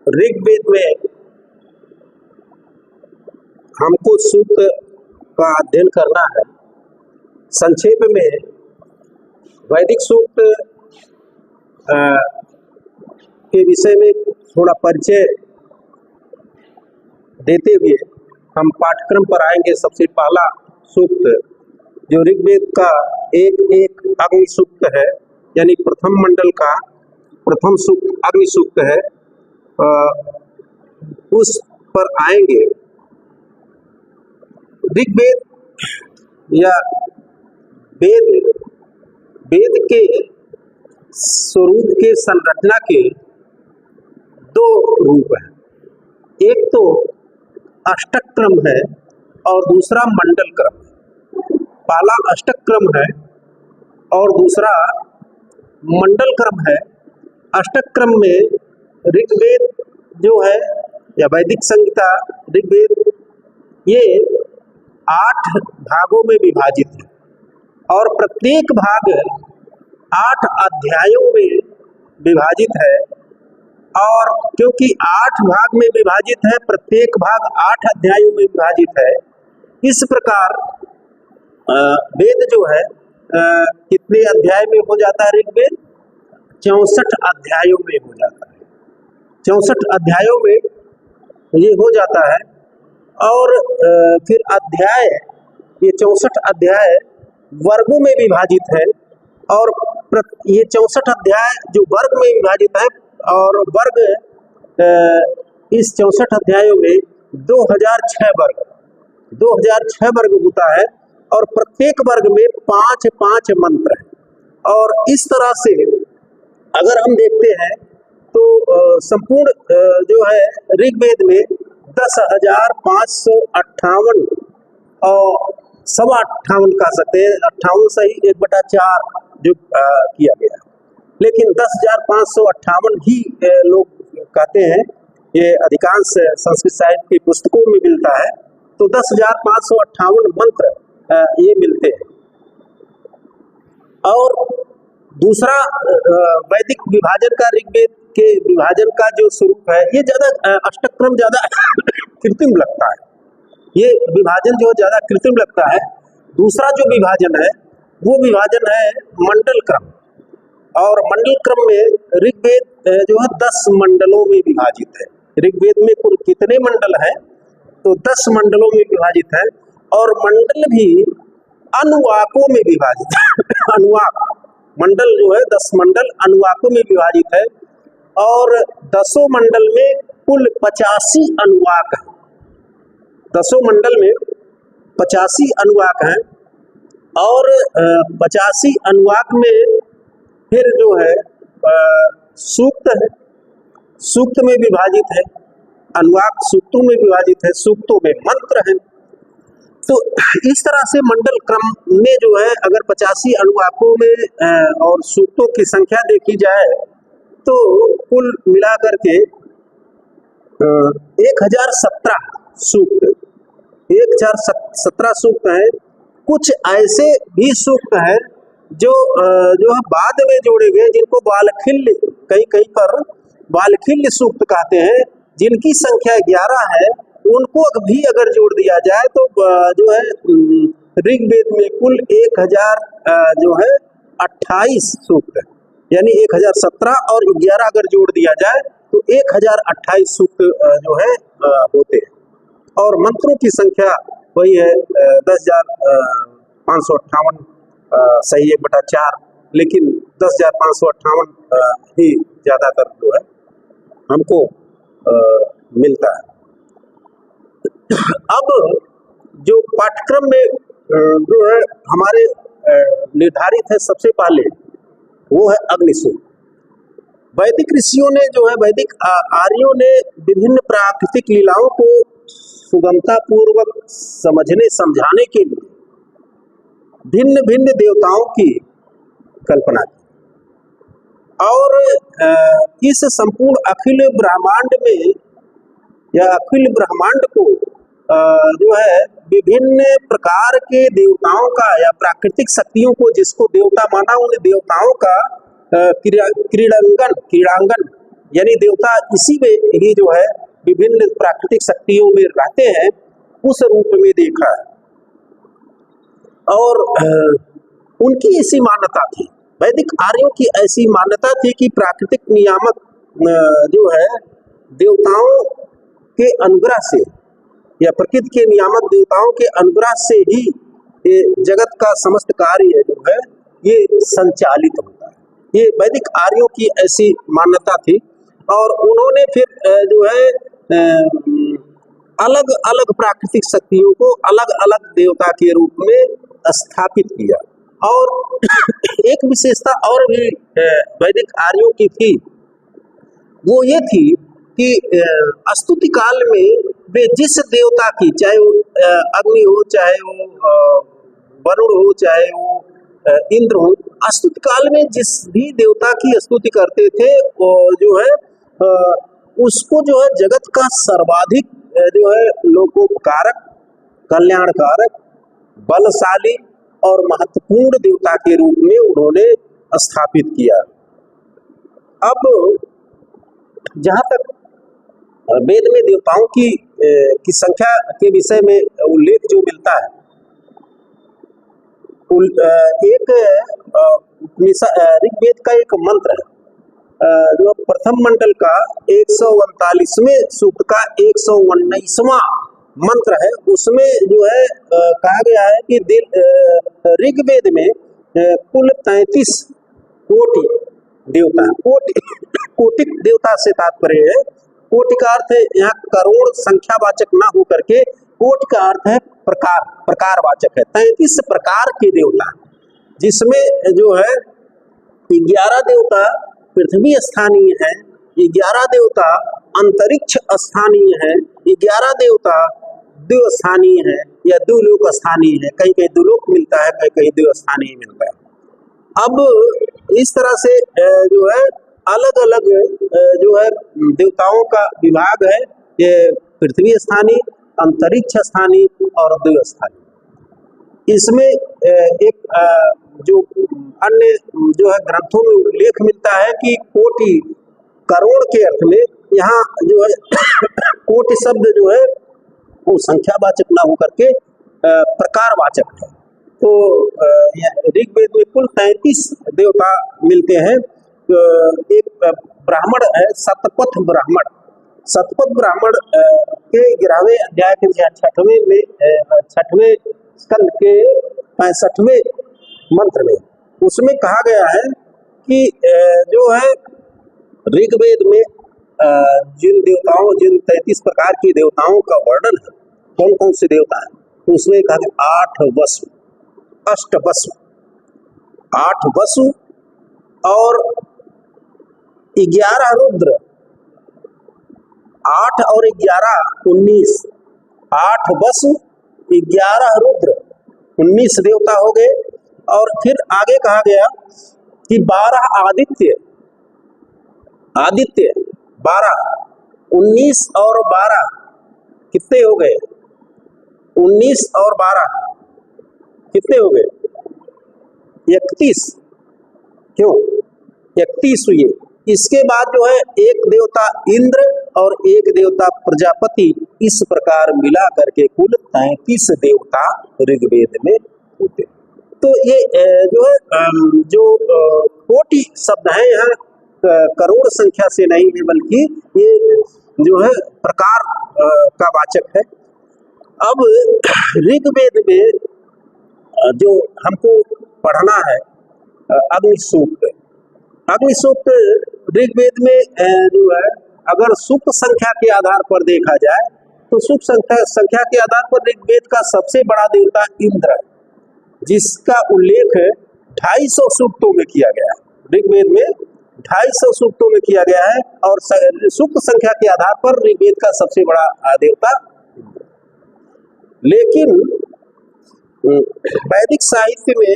ऋग्वेद में हमको सूक्त का अध्ययन करना है। संक्षेप में वैदिक सूक्त के विषय में थोड़ा परिचय देते हुए हम पाठ्यक्रम पर आएंगे। सबसे पहला सूक्त जो ऋग्वेद का एक अग्नि सूक्त है, यानी प्रथम मंडल का प्रथम सूक्त अग्नि सूक्त है, उस पर आएंगे। ऋग्वेद या वेद के स्वरूप के संरचना के दो रूप हैं। एक तो अष्टक क्रम है और दूसरा मंडल क्रम है। पहला अष्टक क्रम है और दूसरा मंडल क्रम है। अष्टक क्रम में ऋग्वेद जो है या वैदिक संहिता ऋग्वेद ये 8 भागों में विभाजित है और प्रत्येक भाग 8 अध्यायों में विभाजित है। और क्योंकि 8 भाग में विभाजित है, प्रत्येक भाग 8 अध्यायों में विभाजित है, इस प्रकार वेद जो है कितने अध्याय में हो जाता है? ऋग्वेद 64 अध्यायों में हो जाता है। 64 अध्यायों में ये हो जाता है। और फिर अध्याय, ये 64 अध्याय वर्गों में विभाजित है और ये 64 अध्याय जो वर्ग में विभाजित है और वर्ग इस 64 अध्यायों में 2006 वर्ग होता है और प्रत्येक वर्ग में 5-5 मंत्र है। और इस तरह से अगर हम देखते हैं तो संपूर्ण जो है ऋग्वेद में 10,558 और 58 कह सकते हैं, 58 सही 1/4 जो किया गया, लेकिन 10,558 ही लोग कहते हैं। ये अधिकांश संस्कृत साहित्य की पुस्तकों में मिलता है। तो 10,558 मंत्र ये मिलते हैं। और दूसरा वैदिक विभाजन का, ऋग्वेद के विभाजन का जो स्वरूप है, ये ज्यादा अष्टक क्रम ज्यादा कृत्रिम लगता है। ये विभाजन जो ज्यादा कृत्रिम लगता है। दूसरा जो विभाजन है वो विभाजन है मंडल क्रम। और मंडल क्रम में ऋग्वेद जो है 10 मंडलों में विभाजित है। ऋग्वेद में कुल कितने मंडल हैं? तो 10 मंडलों में विभाजित है। और मंडल भी अनुवाकों में विभाजित है। अनुवाक मंडल जो है 10 मंडल अनुवाकों में विभाजित है। और 10 मंडल में कुल 85 अनुवाक है। 10 मंडल में 85 अनुवाक हैं। और 85 अनुवाक में फिर जो है सूक्त है, सूक्त में विभाजित है। अनुवाक सूक्तों में विभाजित है, सूक्तों में मंत्र है। तो इस तरह से मंडल क्रम में जो है अगर 85 अनुवाकों में और सूक्तों की संख्या देखी जाए तो कुल मिलाकर के 1017 सूक्त, 1017 सूक्त हैं। कुछ ऐसे भी सूक्त हैं जो है बाद में जोड़े गए, जिनको बालखिल्य, कहीं पर बालखिल्य सूक्त कहते हैं, जिनकी संख्या 11 है। उनको भी अगर जोड़ दिया जाए तो जो है ऋग्वेद में कुल 1000 जो है 28 सूक्त है। यानी 1017 और 11 अगर जोड़ दिया जाए तो 1028 सूक्त जो है होते हैं। और मंत्रों की संख्या वही है 10,558 सही 1/4, लेकिन 10,558 ही ज्यादातर जो है हमको मिलता है। अब जो पाठ्यक्रम में जो है हमारे निर्धारित है, सबसे पहले वो है अग्निसूक्त। वैदिक ऋषियों ने जो है, वैदिक आर्यों ने विभिन्न प्राकृतिक लीलाओं को सुगमता पूर्वक समझने समझाने के लिए भिन्न भिन्न देवताओं की कल्पना की। और इस संपूर्ण अखिल ब्रह्मांड में या अखिल ब्रह्मांड को जो है विभिन्न प्रकार के देवताओं का या प्राकृतिक शक्तियों को, जिसको देवता माना, उन देवताओं का क्रीड़ांगन यानी देवता इसी में ही जो है विभिन्न प्राकृतिक शक्तियों में रहते हैं, उस रूप में देखा है। और उनकी ऐसी मान्यता थी, वैदिक आर्यों की ऐसी मान्यता थी कि प्राकृतिक नियामक जो है देवताओं के अनुग्रह से या प्रकृति के नियामक देवताओं के अनुग्रह से ही ये जगत का समस्त कार्य जो है ये संचालित होता है। ये वैदिक आर्यों की ऐसी मान्यता थी और उन्होंने फिर जो है अलग अलग प्राकृतिक शक्तियों को अलग अलग देवता के रूप में स्थापित किया। और एक विशेषता और भी वैदिक आर्यों की थी, वो ये थी कि स्तुति काल में वे जिस देवता की, चाहे वो अग्नि हो, चाहे वो वरुण हो, चाहे वो इंद्र हो, स्तुति काल में जिस भी देवता की स्तुति करते थे वो जो है उसको जो है जगत का सर्वाधिक जो है लोकोपकारक, कल्याणकारक, बलशाली और महत्वपूर्ण देवता के रूप में उन्होंने स्थापित किया। अब जहाँ तक वेद में देवताओं की संख्या के विषय में उल्लेख जो मिलता है, एक ऋग्वेद का एक मंत्र है जो प्रथम मंडल का 139वें सूक्त का 119वां मंत्र है, उसमें जो है कहा गया है कि ऋग्वेद में कुल 33 कोटि देवता, कोटि देवता से तात्पर्य है, कोटि का अर्थ है यहाँ करोड़ संख्यावाचक ना होकर के कोटि का अर्थ है प्रकार, प्रकारवाचक है। 33 प्रकार के देवता, जिसमें जो है 11 देवता पृथ्वी स्थानीय है, 11 देवता अंतरिक्ष स्थानीय है, 11 देवता द्विव स्थानीय है या द्विलोक स्थानीय है, कहीं कहीं द्विलोक मिलता है, कहीं कहीं द्विव स्थानीय मिलता है। अब इस तरह से जो है अलग अलग जो है देवताओं का विभाग है, ये पृथ्वी स्थानीय, अंतरिक्ष स्थानीय और द्विव स्थानीय। इसमें एक जो अन्य जो है ग्रंथों में उल्लेख मिलता है कि कोटि करोड़ के अर्थ में, यहाँ जो है कोटि शब्द जो है वो संख्यावाचक ना होकर के प्रकारवाचक है। तो ऋग्वेद में कुल 33 देवता मिलते हैं। एक ब्राह्मण है सतपथ ब्राह्मण, सतपथ ब्राह्मण के 11वें अध्याय के 6वें स्कंद के 65वें मंत्र में उसमें कहा गया है कि जो है ऋग्वेद में जिन 33 प्रकार की देवताओं का वर्णन है, कौन कौन से देवता है, तो उसमें कहा गया 8 वसु, अष्टवसु, 8 वसु और 11 रुद्र, 8 और 11 19, 8 वसु 11 रुद्र 19 देवता हो गए। और फिर आगे कहा गया कि 12 आदित्य, 12, 19 और 12 कितने हो गए, 19 और 12 कितने हो गए, 31, क्यों 31 हुए। इसके बाद जो है एक देवता इंद्र और एक देवता प्रजापति, इस प्रकार मिला करके कुल 33 देवता ऋग्वेद में होते हैं। तो ये जो है जो कोटि शब्द है यहाँ करोड़ संख्या से नहीं है, बल्कि ये जो है प्रकार का वाचक है। अब ऋग्वेद में जो हमको पढ़ना है अग्नि सूक्त, अग्नि सूक्त ऋग्वेद में जो है अगर सूक्त संख्या के आधार पर देखा जाए तो सूक्त संख्या के आधार पर ऋग्वेद का सबसे बड़ा देवता इंद्र है, जिसका उल्लेख 250 सूक्तों में किया गया है। ऋग्वेद में 250 सूक्तों में किया गया है और सूक्त संख्या के आधार पर ऋग्वेद का सबसे बड़ा देवता। लेकिन वैदिक साहित्य में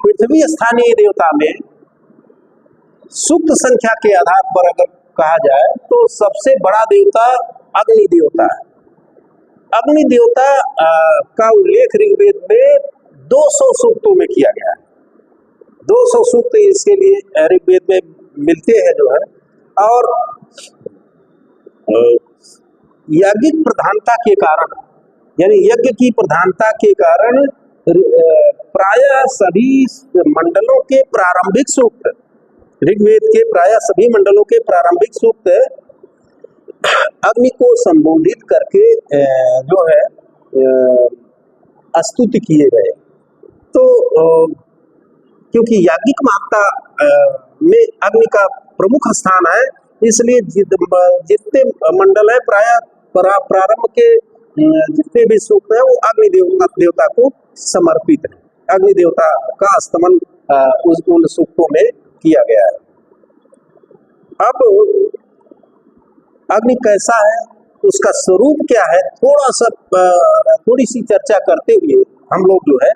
पृथ्वी स्थानीय देवता में सूक्त संख्या के आधार पर अगर कहा जाए तो सबसे बड़ा देवता अग्नि देवता है। अग्नि देवता का उल्लेख ऋग्वेद में 200 सूक्तों में किया गया है। 200 सूक्त इसके लिए ऋग्वेद में मिलते हैं जो है। और यज्ञिक प्रधानता के कारण, यानी यज्ञ की प्रधानता के कारण प्रायः सभी मंडलों के प्रारंभिक सूक्त, ऋग्वेद के प्रायः सभी मंडलों के प्रारंभिक सूक्त अग्नि को संबोधित करके जो है स्तुति किए गए। तो क्योंकि याज्ञिक माता में अग्नि का प्रमुख स्थान है, इसलिए जितने मंडल है प्रायः प्रारंभ के जितने भी सूक्त है वो अग्नि देवता को समर्पित है। अग्नि देवता का स्तमन उन सूक्तों में किया गया है। अब अग्नि कैसा है, उसका स्वरूप क्या है, थोड़ी सी चर्चा करते हुए हम लोग जो है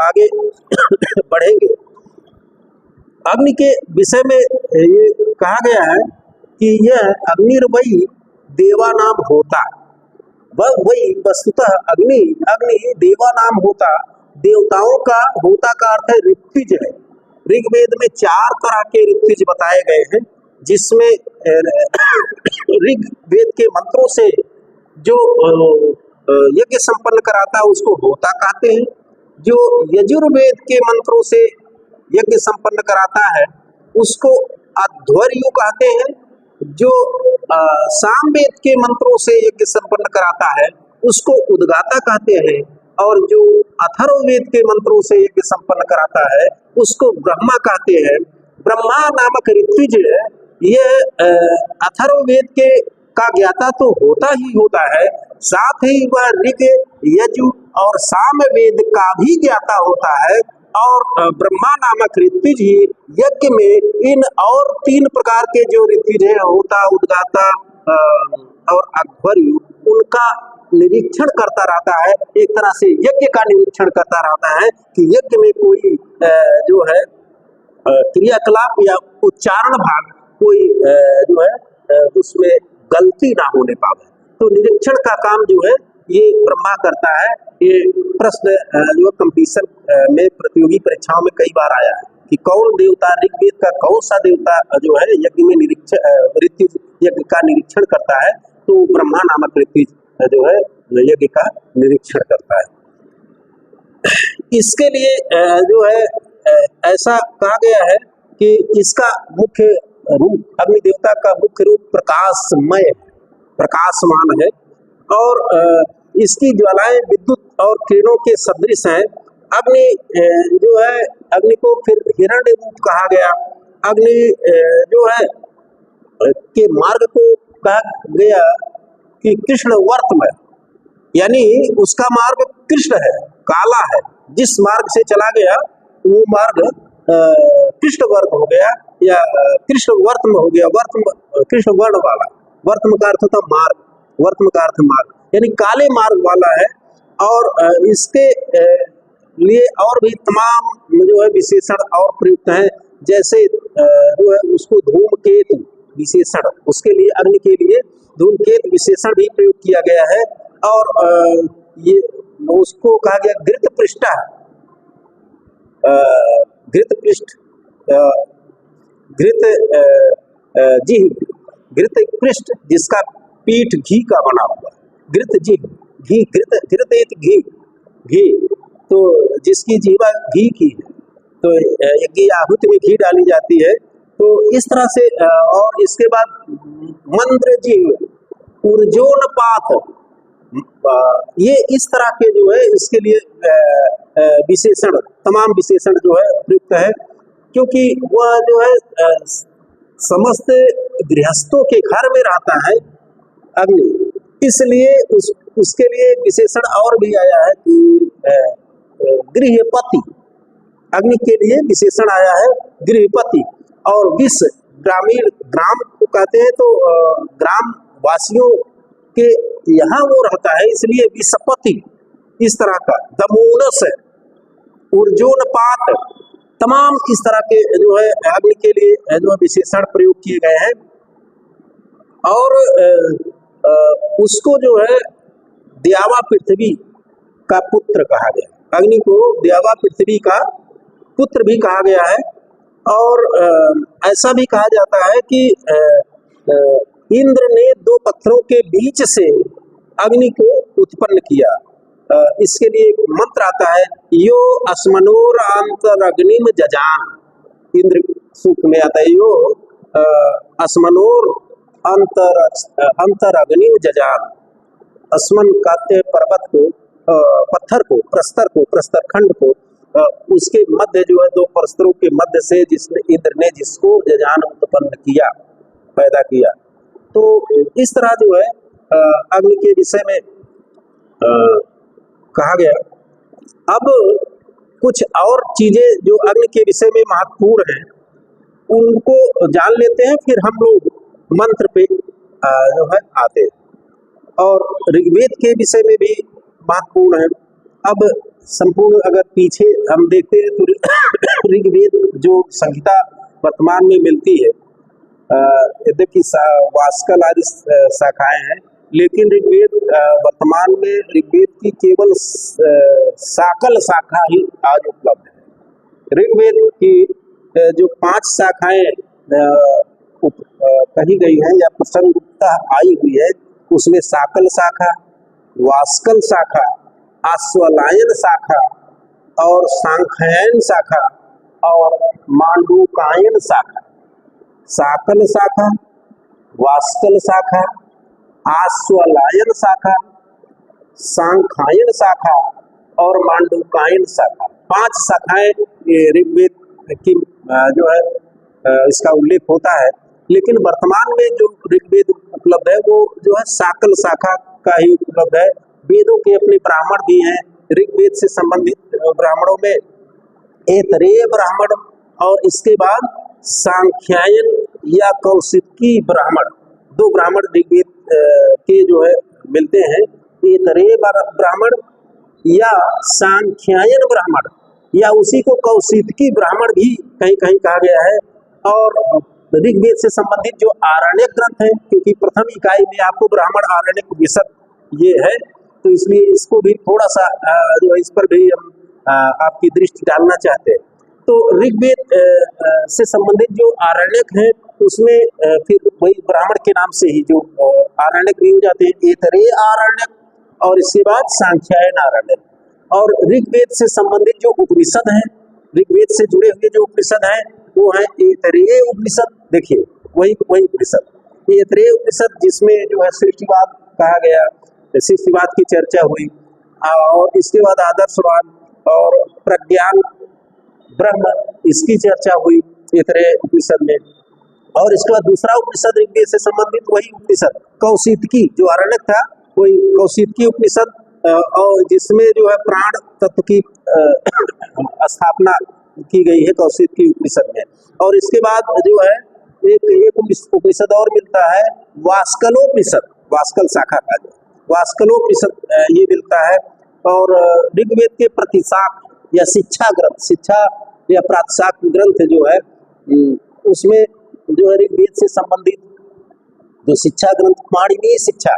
आगे बढ़ेंगे। अग्नि के विषय में ये कहा गया है कि यह अग्निर्वयी देवानाम होता, वही वस्तुतः अग्नि देवानाम होता, देवताओं का होता का अर्थ है ऋत्विज है। ऋग्वेद में 4 तरह के ऋत्विज बताए गए हैं, जिसमें ऋग्वेद के मंत्रों से जो यज्ञ संपन्न कराता है उसको होता कहते हैं। जो यजुर्वेद के मंत्रों से यज्ञ संपन्न कराता है उसको अध्वर्यु कहते हैं। जो सामवेद के मंत्रों से यज्ञ संपन्न कराता है उसको उद्गाता कहते हैं, और जो अथर्ववेद के मंत्रों से यज्ञ संपन्न कराता है उसको ब्रह्मा कहते हैं। ब्रह्मा नामक ऋत्विज यह अथर्ववेद के का ज्ञाता तो होता ही होता है, साथ ही वह ऋग, यजु और सामवेद का भी ज्ञाता होता है। और ब्रह्मा नामक ऋत्विज ही यज्ञ में इन और 3 प्रकार के जो ऋत्विज है, होता, उद्गाता और अध्वर्यु, उनका निरीक्षण करता रहता है। एक तरह से यज्ञ का निरीक्षण करता रहता है कि यज्ञ में कोई जो है क्रियाकलाप या उच्चारण भाग कोई जो है उसमें गलती ना होने पावे। तो निरीक्षण का काम जो है ये ब्रह्मा करता है। ये प्रश्न जो कंपटीशन में प्रतियोगी परीक्षाओं में कई बार आया है कि कौन देवता, ऋग्वेद का कौन सा देवता जो है यज्ञ में ऋत्विज यज्ञ का निरीक्षण करता है, तो ब्रह्मा नामक ऋत्विज जो है यज्ञ का निरीक्षण करता है। इसके लिए जो है ऐसा कहा गया है कि इसका मुख्य रूप, अग्नि देवता का मुख्य रूप प्रकाशमय, प्रकाशमान है, और इसकी ज्वालाएं विद्युत और किरणों के सदृश हैं। अग्नि जो है, अग्नि को फिर हिरण्य रूप कहा गया। अग्नि जो है के मार्ग को कहा गया कि कृष्ण वर्तमय, यानी उसका मार्ग कृष्ण है, काला है। जिस मार्ग से चला गया वो मार्ग कृष्ण वर्ग हो गया या कृष्ण वर्तम हो गया। वर्तम कृष्ण वर्ण वाला, वर्तम का अर्थ होता मार्ग, वर्तम का अर्थ मार्ग, यानी काले मार्ग वाला है। और इसके लिए और भी तमाम जो है विशेषण और प्रयुक्त हैं, जैसे जो है उसको धूमकेतु विशेषण, उसके लिए अग्नि के लिए धूमकेतु विशेषण भी प्रयोग किया गया है। और ये उसको कहा गया घृत पृष्ठ, घृत पृष्ठ, घृत पृष्ठ जिसका पीठ घी का बना हुआ, घृत जिह्व, घी, घृत घी, तो जिसकी जीवा घी की है, तो यज्ञ आहुति में घी डाली जाती है। तो इस तरह से और इसके बाद मंत्र जिह्व, ऊर्जोनपात, ये इस तरह के जो है इसके लिए विशेषण, तमाम विशेषण जो है प्रयुक्त है, क्योंकि वह जो है समस्त गृहस्थों के घर में रहता है अग्नि, इसलिए उसके लिए विशेषण और भी आया है कि गृहपति, अग्नि के लिए विशेषण आया है गृहपति। और विष, ग्रामीण, ग्राम को कहते हैं, तो ग्राम वासियों के यहाँ वो रहता है, इसलिए विषपति, इस तरह का। दमोनस, ऊर्जोनपात, तमाम इस तरह के जो है अग्नि के लिए जो विशेषण प्रयोग किए गए हैं। और उसको जो है द्यावा पृथ्वी का पुत्र कहा गया, अग्नि को द्यावा पृथ्वी का पुत्र भी कहा गया है। और ऐसा भी कहा जाता है कि इंद्र ने दो पत्थरों के बीच से अग्नि को उत्पन्न किया। इसके लिए एक मंत्र आता है, यो अस्मनोर अंतरग्निम जजान। इंद्र सूक्त में आता है, यो अस्मनोर अंतरग्निम जजान। अस्मन कहते हैं पर्वत को, पत्थर को, प्रस्तर खंड को, उसके मध्य जो है दो प्रस्तरों के मध्य से जिसने इंद्र ने जिसको जजान उत्पन्न किया, पैदा किया। तो इस तरह जो है अग्नि के विषय में कहा गया। अब कुछ और चीजें जो अग्नि के विषय में महत्वपूर्ण हैं उनको जान लेते हैं, फिर हम लोग मंत्र पे जो है आते हैं। और ऋग्वेद के विषय में भी महत्वपूर्ण है। अब संपूर्ण अगर पीछे हम देखते हैं तो ऋग्वेद जो संहिता वर्तमान में मिलती है, यद्यपि वास्कल आदि शाखाएं हैं, लेकिन ऋग्वेद वर्तमान में ऋग्वेद की केवल साकल शाखा ही आज उपलब्ध है। ऋग्वेद की जो 5 शाखाएं कही गई हैं या प्रसंगता आई हुई है, उसमें साकल शाखा, वास्कल शाखा, आश्वलायन शाखा और सांख्यायन शाखा और मांडूकायन शाखा। साकल शाखा, वास्कल शाखा, आश्वलायन शाखा, सांख्यायन शाखा और मांडूकायन शाखा, 5 शाखाएं ऋग्वेद की जो है इसका उल्लेख होता है। लेकिन वर्तमान में जो ऋग्वेद उपलब्ध है वो जो है साकल शाखा का ही उपलब्ध है। वेदों के अपने ब्राह्मण भी हैं। ऋग्वेद से संबंधित ब्राह्मणों में ऐतरेय ब्राह्मण और इसके बाद सांख्यायन या कौशिकी ब्राह्मण, 2 ब्राह्मण ऋग्वेद के जो है मिलते हैं। ऐतरेय ब्राह्मण या सांख्यायन ब्राह्मण या उसी को कौशिकी ब्राह्मण भी कहीं कहीं कहा गया है। और ऋग्वेद से संबंधित जो आरण्यक ग्रंथ है, क्योंकि प्रथम इकाई में आपको ब्राह्मण आरण्यक उपनिषद ये है, तो इसलिए इसको भी थोड़ा सा जो इस पर भी हम आपकी दृष्टि डालना चाहते हैं। तो ऋग्वेद से संबंधित जो आरण्यक है उसमें फिर वही ब्राह्मण के नाम से ही जो आरण्यक भी हो जाते हैं, ऐतरेय आरण्यक और इसके बाद सांख्यायन आरण्यक। और ऋग्वेद से संबंधित जो उपनिषद हैं, ऋग्वेद से जुड़े हुए जो उपनिषद हैं वो है ऐतरेय उपनिषद। देखिए वही उपनिषद ऐतरेय उपनिषद जिसमें जो है सृष्टिवाद कहा गया, सृष्टिवाद की चर्चा हुई और इसके बाद आदर्शवाद और प्रज्ञान ब्रह्म इसकी चर्चा हुई ऐतरेय उपनिषद में। और इसके बाद दूसरा उपनिषद ऋग्वेद से संबंधित वही उपनिषद कौशिकी, जो आरण्यक था वही कौशिकी उपनिषद, और जिसमें जो है प्राण तत्व की स्थापना की गई है कौशिकी उपनिषद में। और इसके बाद जो है एक उपनिषद और मिलता है वास्कलोपनिषद, वास्कल शाखा का जो वास्कलोपनिषद ये मिलता है। और ऋग्वेद के प्रतिशाख या शिक्षा ग्रंथ, शिक्षा या प्रातिशाख ग्रंथ जो है उसमें जो है ऋग्वेद से संबंधित जो शिक्षा ग्रंथ पाणिनीय शिक्षा,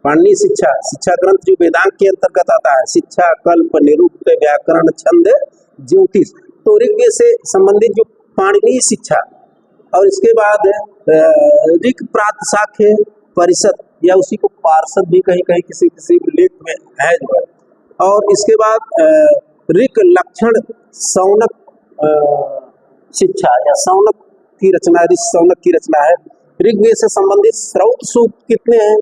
पाणिनीय शिक्षा ग्रंथ जो वेदांत के अंतर्गत आता है, शिक्षा, कल्प, निरुक्त, व्याकरण, छंद, ज्योतिष, तो ऋग्वेद से संबंधित जो पाणिनीय शिक्षा। और इसके बाद ऋग प्रातिशाख्य परिषद या उसी को पार्षद भी कहीं कहीं किसी किसी लेख में है जो है। और इसके बाद ऋग लक्षण सौनक शिक्षा या सौनक की रचना, ऋषि सौनक की रचना है। ऋग्वेद से संबंधित श्रौत सूक्त कितने हैं?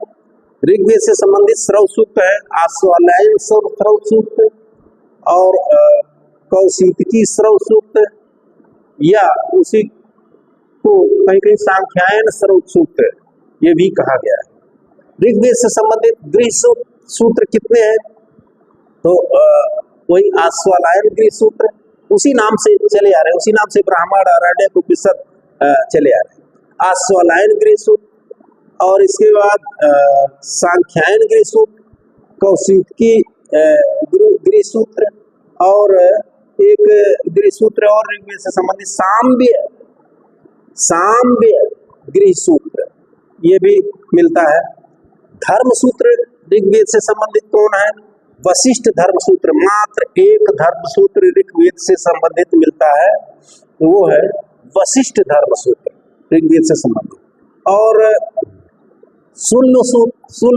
ऋग्वेद से संबंधित श्रौत सूक्त है आश्वलायन श्रौत सूक्त और कौशिकी श्रौत सूक्त या उसी को कहीं कहीं सांख्यायन श्रौत सूक्त ये भी कहा गया है। ऋग्वेद से संबंधित गृह सूत्र कितने हैं? तो वही आश्वलायन गृह सूत्र, उसी नाम से चले आ रहे हैं, उसी नाम से ब्राह्मण आरण्यक उपनिषद चले आ रहे हैं। आश्वलायन गृह सूत्र और इसके बाद सांख्यायन गृह सूत्र, कौशिकी गृह सूत्र और एक गृह सूत्र और ऋग्वेद से संबंधित साम्य गृह सूत्र ये भी मिलता है। धर्म सूत्र ऋग्वेद से संबंधित कौन है? वशिष्ठ धर्म सूत्र, मात्र एक धर्म सूत्र ऋग्वेद से संबंधित मिलता है, वो है वशिष्ठ धर्म सूत्र ऋग्वेद से संबंधित। और शून्य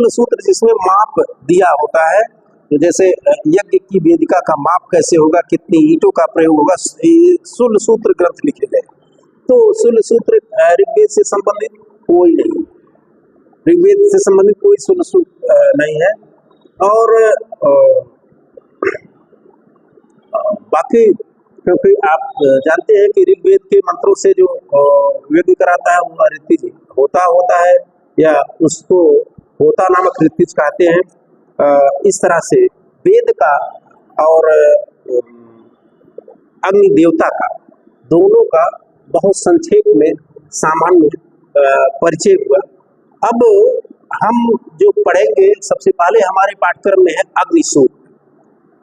सूत्र जिसमें माप दिया होता है, तो जैसे यज्ञ की वेदिका का माप कैसे होगा, कितनी ईंटों का प्रयोग होगा, शून्य सूत्र ग्रंथ लिखे गए। तो शून्य सूत्र ऋग्वेद से संबंधित कोई नहीं, ऋग्वेद से संबंधित कोई शून्य सूत्र नहीं है। और बाकी क्योंकि आप जानते हैं कि ऋग्वेद के मंत्रों से जो यज्ञ कराता है वो ऋतिज होता है, या उसको होता नामक ऋतिज कहते हैं। इस तरह से वेद का और अग्नि देवता का, दोनों का बहुत संक्षेप में सामान्य परिचय हुआ। अब हम जो पढ़ेंगे, सबसे पहले हमारे पाठ्यक्रम में है अग्नि सूक्त।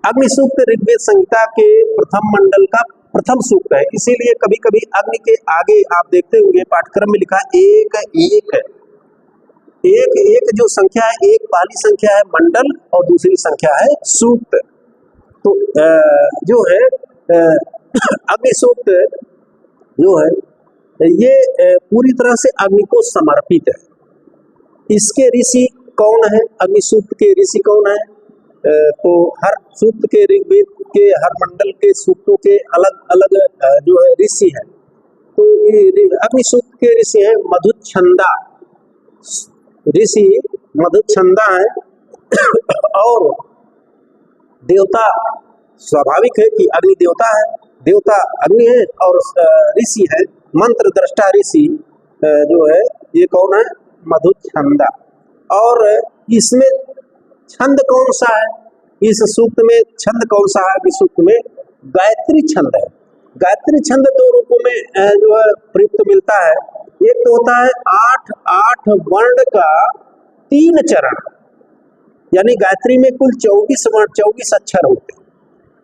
अग्नि सूक्त ऋग्वेद संहिता के प्रथम मंडल का प्रथम सूक्त है, इसीलिए कभी कभी अग्नि के आगे आप देखते होंगे पाठ्यक्रम में लिखा एक एक है। एक जो संख्या है, एक पहली संख्या है मंडल और दूसरी संख्या है सूक्त। तो जो है अग्नि सूक्त जो है ये पूरी तरह से अग्नि को समर्पित है। इसके ऋषि कौन है, अग्नि सूक्त के ऋषि कौन है? तो हर सूक्त के, ऋग्वेद के हर मंडल के सूक्तों के अलग अलग जो है ऋषि है। तो अग्नि सूक्त के ऋषि है मधुच्छंदा, ऋषि मधुच्छंदा है। और देवता स्वाभाविक है कि अग्नि देवता है, देवता अग्नि है, और ऋषि है मंत्र दृष्टा ऋषि जो है ये कौन है? मधुच्छंदा। और इसमें छंद कौन सा है? इस सूक्त में छंद कौन सा है? इस सूक्त में गायत्री छंद है। गायत्री छंद दो रूपों में जो है प्रयुक्त मिलता है। एक तो होता है 8 वर्ण का 3 चरण, यानी गायत्री में कुल 24 वर्ण 24 अक्षर होते हैं।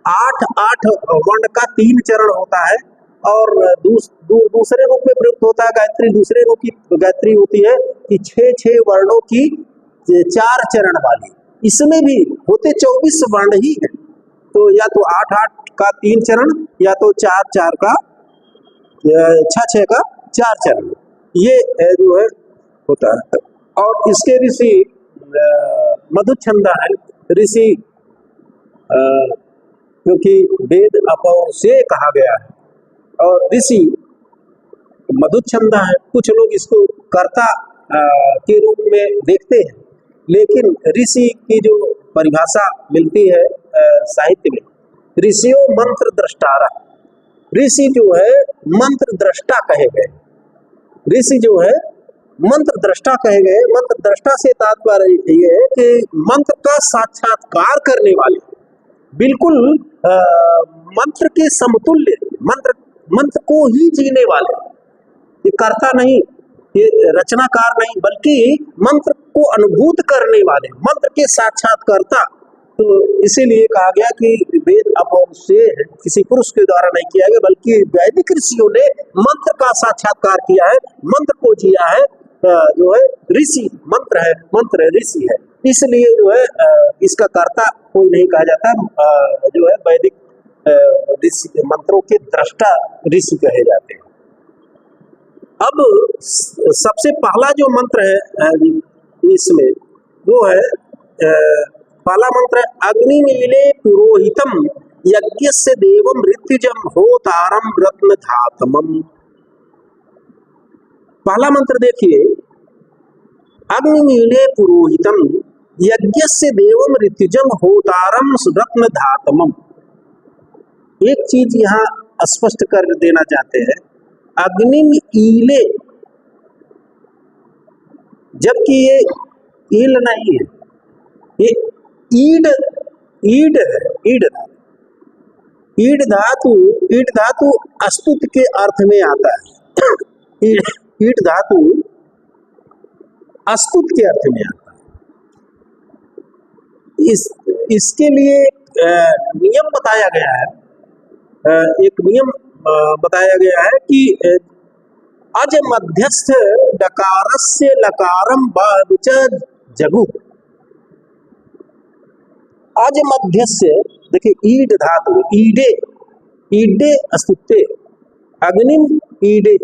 8 वर्ण का 3 चरण होता है। और दूसरे रूप में प्रयुक्त होता है गायत्री, दूसरे रूप की गायत्री होती है कि 6 वर्णों की 4 चरण वाली। इसमें भी होते 24 वर्ण ही है, तो या तो 8 का 3 चरण, या तो 4 का 6 का 4 चरण, ये जो है होता है। और इसके ऋषि मधुच्छंदा है ऋषि, क्योंकि वेद अपौर से कहा गया है, और ऋषि मधुच्छंदा है। कुछ लोग इसको कर्ता के रूप में देखते हैं, लेकिन ऋषि की जो परिभाषा मिलती है साहित्य में, ऋषियों मंत्र दृष्टारा, ऋषि जो है मंत्र दृष्टा कहे गए। ऋषि जो है मंत्र दृष्टा कहे गए। मंत्र दृष्टा से तात्पर्य ये है कि मंत्र का साक्षात्कार करने वाले, बिल्कुल मंत्र के समतुल्य, मंत्र को ही जीने वाले, ये कर्ता नहीं, ये रचनाकार नहीं, बल्कि मंत्र को अनुभूत करने वाले, मंत्र के साक्षात्कारता। तो इसीलिए कहा गया कि वेद अपौर से किसी पुरुष के द्वारा नहीं किया गया, बल्कि वैदिक ऋषियों ने मंत्र का साक्षात्कार किया है, मंत्र को जिया है। जो है ऋषि मंत्र है, मंत्र ऋषि है, इसलिए जो है इसका कर्ता कोई नहीं कहा जाता। जो है वैदिक ऋषि, मंत्रों के दृष्टा ऋषि कहे जाते हैं। अब सबसे पहला जो मंत्र है इसमें वो है पहला मंत्र है अग्निमीले पुरोहितम यज्ञस्य देवम ऋत्विजम होतारम रत्न धातमम। पहला मंत्र देखिए, अग्निमीले पुरोहितम यज्ञस्य देवम ऋत्विजम होतारम रत्न धातमम। एक चीज यहाँ स्पष्ट कर देना चाहते हैं, अग्निमीले, जबकि ये ईल नहीं है, ये ईड है, ईड धातु अस्तुत के अर्थ में आता है। ईड धातु अस्तुत के अर्थ में आता है। इसके लिए नियम बताया गया है, एक नियम बताया गया है कि अज मध्यस्थ डकारस्य लकारम बाच जगु। अज मध्यस्य, देखिए ईड धातु, ईडे, ईडे अस्तित्व, अग्निम ईडे,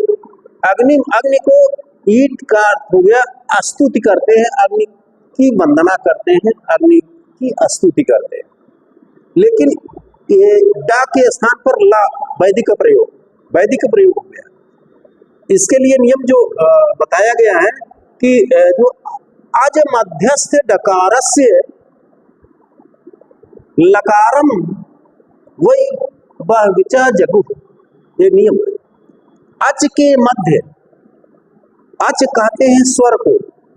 अग्निम, अग्नि को ईट का अर्थ हो गया स्तुति करते हैं, अग्नि की वंदना करते हैं, अग्नि की स्तुति करते हैं। लेकिन ये डा के स्थान पर ला, वैदिक प्रयोग, वैदिक प्रयोग हो गया। इसके लिए नियम जो बताया गया है कि जो अज मध्यस्थ डकारस्य लकारम वही वह विचा जगु, ये नियम है। अच के मध्य, अच कहते हैं स्वर को,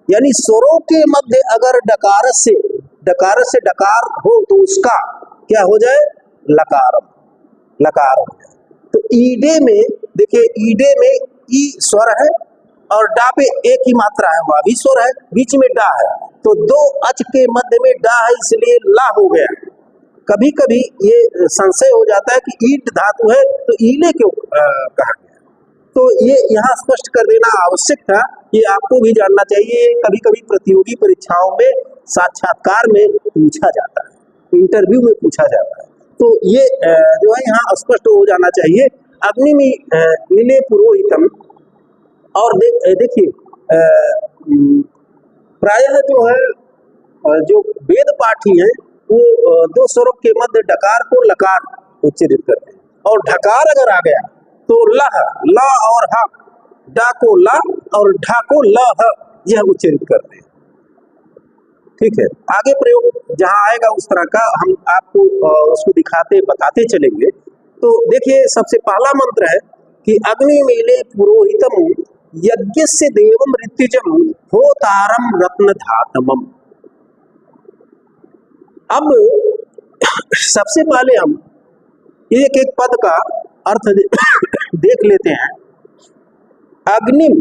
यानी स्वरों के मध्य अगर डकार से डकार हो तो उसका क्या हो जाए, लकारम, लकार हो जाए। तो ईडे में देखिए, ईडे में ई स्वर है और डा पे एक ही मात्रा है, वह भी स्वर है, बीच में डा है, तो दो अच के मध्य में डा है, इसलिए ला हो गया। कभी कभी ये संशय हो जाता है कि ईट धातु है तो ईले क्यों कहा गया, तो ये यहाँ स्पष्ट कर देना आवश्यक था। ये आपको भी जानना चाहिए, कभी कभी प्रतियोगी परीक्षाओं में, साक्षात्कार में पूछा जाता है, इंटरव्यू में पूछा जाता है, तो ये जो है यहाँ स्पष्ट हो जाना चाहिए। अग्नि में नीले पुरोहितम, और देखिए प्रायः जो है जो वेद पाठी है वो दो स्वरों के मध्य डकार को लकार उच्चारित करते हैं, और ढकार अगर आ गया तो लह, ला और ह, डा को ला और ढा को लह, यह उच्चारित करते हैं। ठीक है, आगे प्रयोग जहां आएगा उस तरह का हम आपको उसको दिखाते बताते चलेंगे। तो देखिए सबसे पहला मंत्र है कि अग्नि मीले पुरोहितम यज्ञ से देवम ऋत्विजम होतारम रत्न धातमम। अब सबसे पहले हम एक एक पद का अर्थ देख लेते हैं। अग्निम,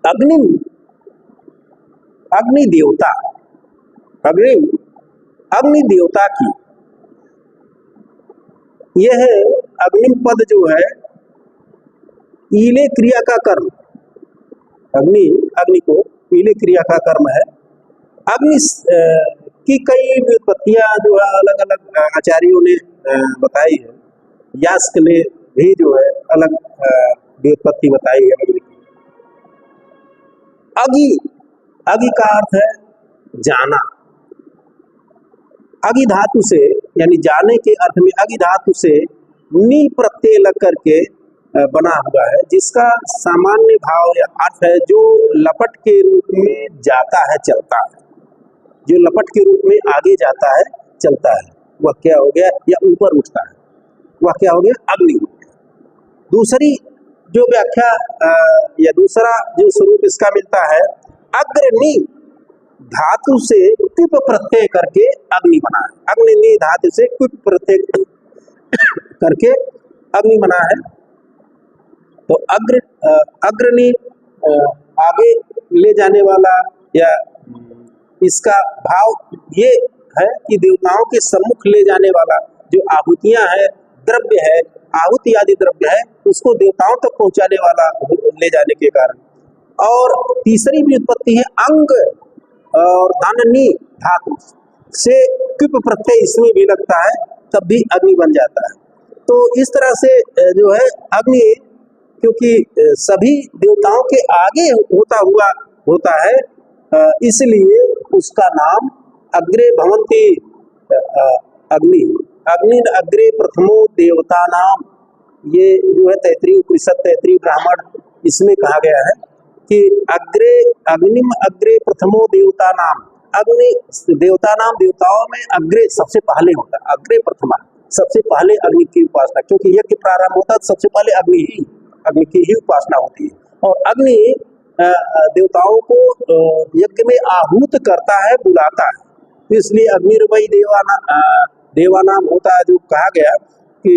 अग्निम, अग्नि देवता, अग्निम, अग्नि देवता की, यह अग्निम पद जो है ईले क्रिया का कर्म, अग्नि, अग्नि को ईले क्रिया का कर्म है। अग्नि की कई व्युत्पत्तियां जो है अलग अलग आचार्यों ने बताई है, यास्क ने भी जो है अलग व्युत्पत्ति बताई है अग्नि की। अगि, अगि का अर्थ है जाना, अगि धातु से यानी जाने के अर्थ में अगि धातु से नी प्रत्यय लग करके बना हुआ है, जिसका सामान्य भाव या अर्थ है जो लपट के रूप में जाता है, चलता है, जो लपट के रूप में आगे जाता है, चलता है, वह क्या हो गया, या ऊपर उठता है, वह क्या हो गया, अग्नि हो गया। दूसरी जो व्याख्या या दूसरा जो स्वरूप इसका मिलता है, अग्नि धातु से कुप प्रत्यय करके अग्नि बना है, अग्नि धातु से कुप प्रत्यय करके अग्नि बना है। तो अग्रणी आगे ले जाने वाला, या इसका भाव ये है कि देवताओं के सम्मुख ले जाने वाला जो आहुतियां है, द्रव्य है, आहुति आदि द्रव्य है, उसको देवताओं तक पहुंचाने वाला ले जाने के कारण। और तीसरी व्युत्पत्ति है अंग और धननी धातु से कुप प्रत्यय इसमें भी लगता है, तब भी अग्नि बन जाता है। तो इस तरह से जो है अग्नि, क्योंकि सभी देवताओं के आगे होता हुआ होता है, इसलिए उसका नाम अग्रे भवन्ति अग्नि, अग्नि अग्रे प्रथमो देवता नाम। ये जो है तैतृय उपनिषद, तैतृय ब्राह्मण, इसमें कहा गया है कि अग्रे अग्निम अग्रे प्रथमो देवता नाम, अग्नि देवता नाम, देवताओं में अग्रे सबसे पहले होता है, अग्रे प्रथमा, सबसे पहले अग्नि की उपासना, क्योंकि यज्ञ प्रारंभ होता है सबसे पहले अग्नि की ही उपासना होती है। और अग्नि देवताओं को यज्ञ में आहूत करता है, बुलाता है, तो इसलिए अग्निर्वै देवानाम होता है, जो कहा गया कि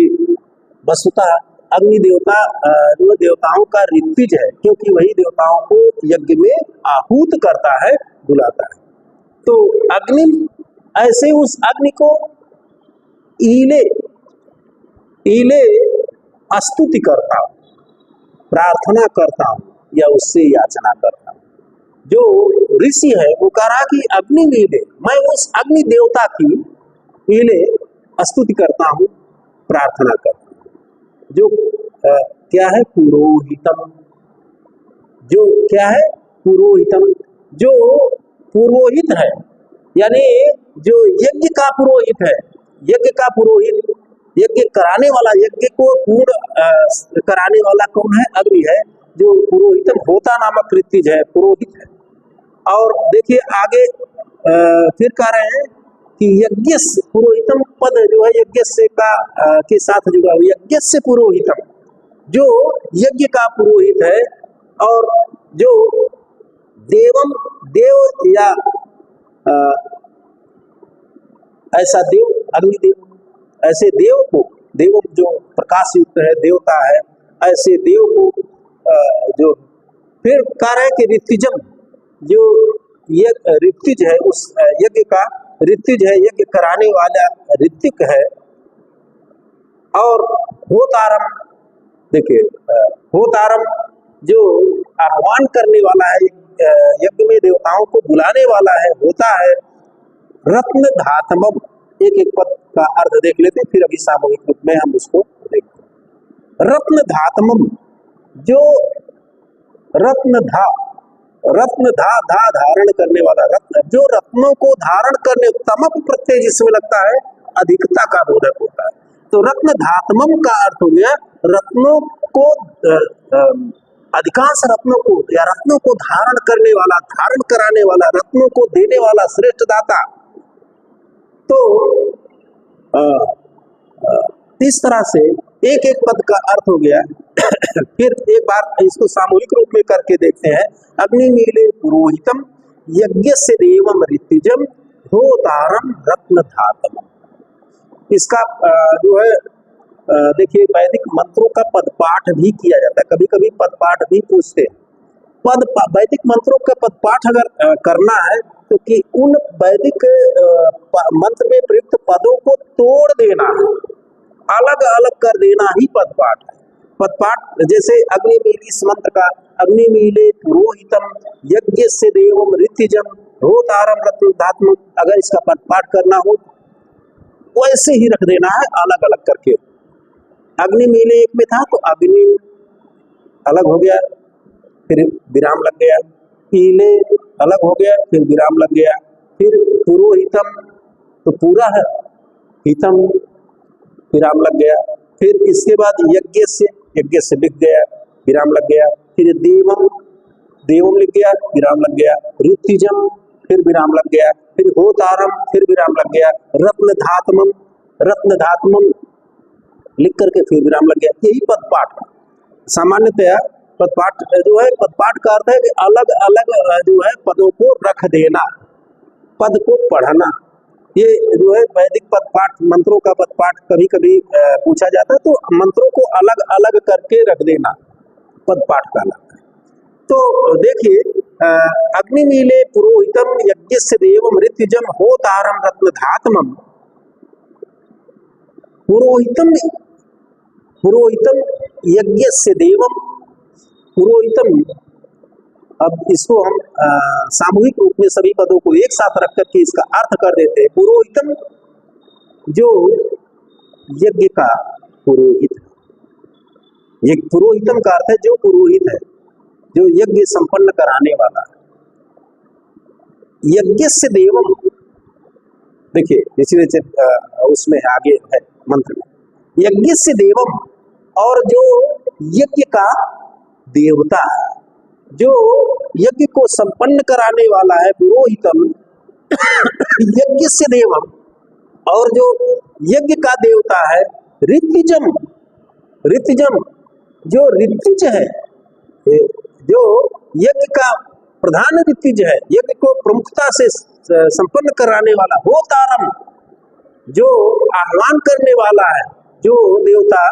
वस्तुतः अग्नि देवता जो देवताओं का ऋत्विज है, क्योंकि वही देवताओं को यज्ञ में आहूत करता है, बुलाता है। तो अग्नि, ऐसे उस अग्नि को ईले, ईले स्तुति करता हूं, प्रार्थना करता हूं, या उससे याचना करता हूं। जो ऋषि है वो कह रहा कि अग्नि मीले, मैं उस अग्नि देवता की मीले स्तुति करता हूँ, प्रार्थना करता हूँ, जो क्या है पुरोहितम, जो क्या है पुरोहितम, जो पुरोहित है, यानी जो यज्ञ का पुरोहित है, यज्ञ का पुरोहित, यज्ञ कराने वाला, यज्ञ को पूर्ण कराने वाला कौन है? अग्नि है, जो पुरोहितम होता नामक ऋत्विज है, पुरोहित है। और देखिए आगे फिर कह रहे हैं कि यज्ञ से पुरोहितम पद जो है यज्ञ से का के साथ जुड़ा हुआ, यज्ञ से पुरोहितम, जो यज्ञ का पुरोहित है, और जो देवम देव या ऐसा देव, अग्निदेव, ऐसे देव को, देव जो प्रकाश युक्त है, देवता है, ऐसे देव को जो फिर कह रहे हैं कि ऋत्विजम, जो ये ऋत्विज है, उस यज्ञ का ऋत्विज है, यज्ञ कराने वाला ऋत्विक है। और होतारम, देखिए होतारम जो आह्वान करने वाला है, यज्ञ में देवताओं को बुलाने वाला है, होता है। रत्न धातमम, एक एक पद का अर्थ देख लेते हैं, फिर अभी सामूहिक रूप में हम उसको देखते हैं। रत्न धातमम, जो रत्न धा, रत्न धा, धा धारण करने वाला रत्न, जो रत्नों को धारण करने, तमक प्रत्यय जिसमें लगता है अधिकता का बोधक होता है। तो रत्न धातमम का अर्थ हो गया रत्नों को, अधिकांश रत्नों को या रत्नों को धारण करने वाला, धारण कराने वाला, रत्नों को देने वाला श्रेष्ठ दाता। तो इस तरह से एक एक पद का अर्थ हो गया। फिर एक बार इसको सामूहिक रूप में करके देखते हैं। अग्नि मीले पुरोहितम यज्ञ से देवम ऋत्विजम होतारम रत्न धातम। इसका जो है देखिए वैदिक मंत्रों का पदपाठ भी किया जाता है, कभी कभी पदपाठ भी पूछते हैं। वैदिक मंत्रों का पदपाठ अगर करना है तो कि उन वैदिक मंत्र में प्रयुक्त पदों को तोड़ देना, अलग अलग कर देना ही पदपाठ है। पदपाठ जैसे अग्नि मीली इस मंत्र का, अग्नि मीले पुरोहितम यज्ञ से देवम ऋत्विजम होतारम रत्न धात्म, अगर इसका पदपाठ करना हो वैसे ही रख देना है, अलग अलग करके। अग्नि मीले एक में था तो अग्नि अलग हो गया, फिर विराम लग गया, पीले अलग हो गया, फिर विराम लग गया, फिर पुरोहितम तो पूरा है, हितम विराम लग गया, फिर इसके बाद यज्ञ से लिख गया, विराम लग गया, फिर देवम, देवम लिख गया, विराम लग गया, ऋत्विजम फिर विराम लग गया, फिर होतारम फिर विराम लग गया, रत्न धात्मम लिख करके फिर विराम लग गया। यही पदपाठ है। सामान्यतया पदपाठ जो है, पदपाठ का अर्थ है कि अलग अलग जो है पदों को रख देना, पद को पढ़ना। ये जो है वैदिक पदपाठ, मंत्रों का पदपाठ कभी कभी पूछा जाता है, तो मंत्रों को अलग अलग करके रख देना पदपाठ कहलाता है। तो देखिए अग्नि मीले पुरोहितम यज्ञ से देवम ऋत्विजम होतारम रत्न धातमम, पुरोहितम यज्ञ से देवम, पुरोहितम। अब इसको हम सामूहिक रूप में सभी पदों को एक साथ रख करके इसका अर्थ कर देते हैं। पुरोहितम जो यज्ञ का पुरोहित है, ये पुरोहितम का अर्थ है जो पुरोहित है, जो यज्ञ संपन्न कराने वाला है। यज्ञ से देवम, देखिए इसी उसमें आगे है मंत्र में, यज्ञ से देवम, और जो यज्ञ का देवता है, जो यज्ञ को संपन्न कराने वाला है, पुरोहितम यज्ञ से देवम, और जो यज्ञ का देवता है ऋत्विजम, ऋत्विजम जो ऋत्विज है, जो यज्ञ का प्रधान ऋत्विज है, यज्ञ को प्रमुखता से संपन्न कराने वाला, होतारम जो आह्वान करने वाला है, जो देवता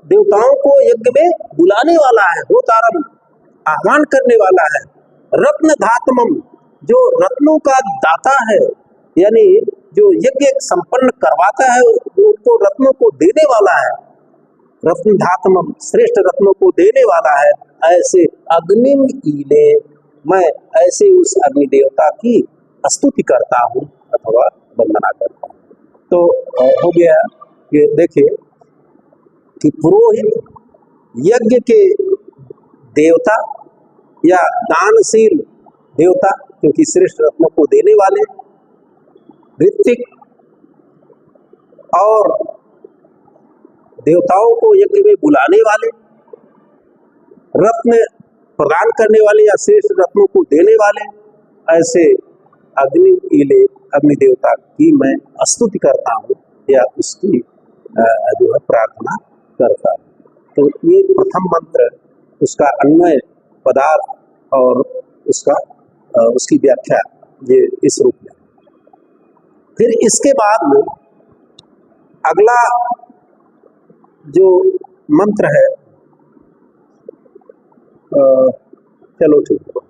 देवताओं को यज्ञ में बुलाने वाला है, होतारम आह्वान करने वाला है। रत्न धातमम जो रत्नों का दाता है, यानी जो यज्ञ संपन्न करवाता है उनको रत्नों को देने वाला है। रत्न धातमम श्रेष्ठ रत्नों को देने वाला है। ऐसे अग्निम ईले, मैं ऐसे उस अग्नि देवता की स्तुति करता हूँ अथवा वंदना करता हूँ। तो हो गया कि देखिए कि पुरोहित यज्ञ के देवता या दानशील देवता, क्योंकि श्रेष्ठ रत्नों को देने वाले, ऋत्विक और देवताओं को यज्ञ में बुलाने वाले, रत्न प्रदान करने वाले या श्रेष्ठ रत्नों को देने वाले, ऐसे अग्नि देवता की मैं स्तुति करता हूँ या उसकी जो है प्रार्थना करता हूँ। तो ये प्रथम मंत्र, उसका अन्वय पदार्थ और उसकी व्याख्या ये इस रूप में। फिर इसके बाद में अगला जो मंत्र है, चलो ठीक है।